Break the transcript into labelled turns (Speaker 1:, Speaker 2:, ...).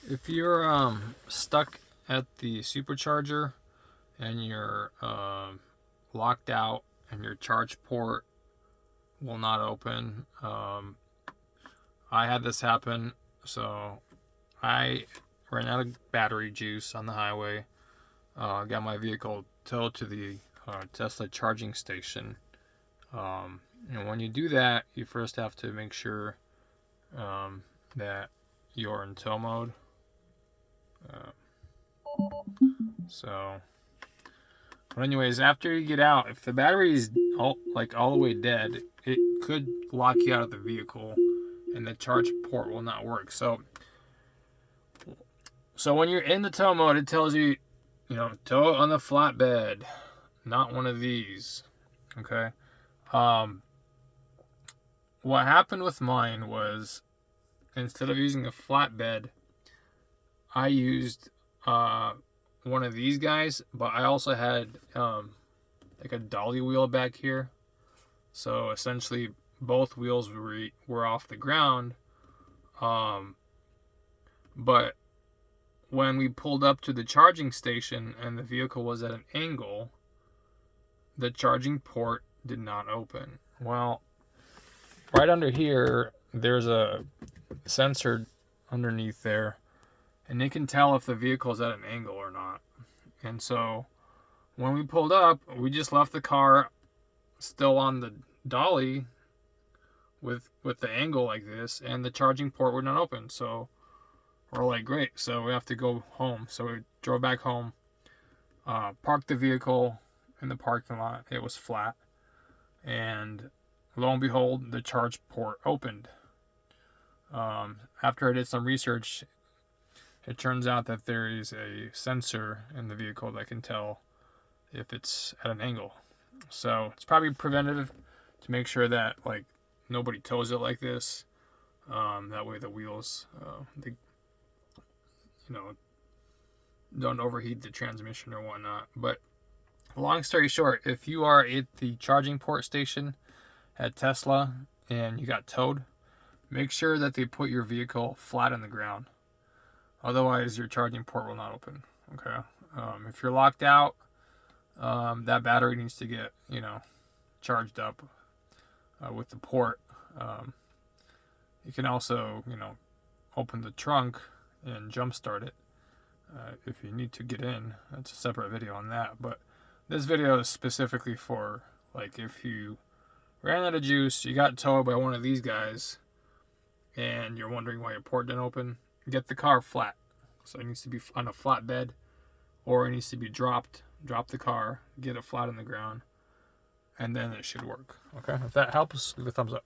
Speaker 1: If you're stuck at the supercharger and you're locked out and your charge port will not open, I had this happen. So I ran out of battery juice on the highway. Got my vehicle towed to the Tesla charging station. And when you do that, you first have to make sure that you're in tow mode. So, but anyways, after you get out, if the battery is all the way dead, it could lock you out of the vehicle, and the charge port will not work. So when you're in the tow mode, it tells you, tow on the flatbed, not one of these. Okay. What happened with mine was, instead of using a flatbed, I used one of these guys, but I also had like a dolly wheel back here. So essentially, both wheels were off the ground. But when we pulled up to the charging station and the vehicle was at an angle, the charging port did not open. Well, right under here, there's a sensor underneath there, and it can tell if the vehicle is at an angle or not. And so when we pulled up, we just left the car still on the dolly with the angle like this, and the charging port would not open. So we're like, great, so we have to go home. So we drove back home, parked the vehicle in the parking lot. It was flat, and lo and behold, the charge port opened. After I did some research, it turns out that there is a sensor in the vehicle that can tell if it's at an angle. So it's probably preventative to make sure that nobody tows it like this. That way the wheels, don't overheat the transmission or whatnot. But long story short, if you are at the charging port station at Tesla and you got towed, make sure that they put your vehicle flat on the ground. Otherwise, your charging port will not open. Okay. If you're locked out, that battery needs to get, charged up with the port. You can also, open the trunk and jump start it if you need to get in. That's a separate video on that. But this video is specifically for if you ran out of juice, you got towed by one of these guys, and you're wondering why your port didn't open. Get the car flat. So it needs to be on a flat bed, or it needs to be dropped. Drop the car, get it flat on the ground, and then it should work. Okay? If that helps, leave a thumbs up.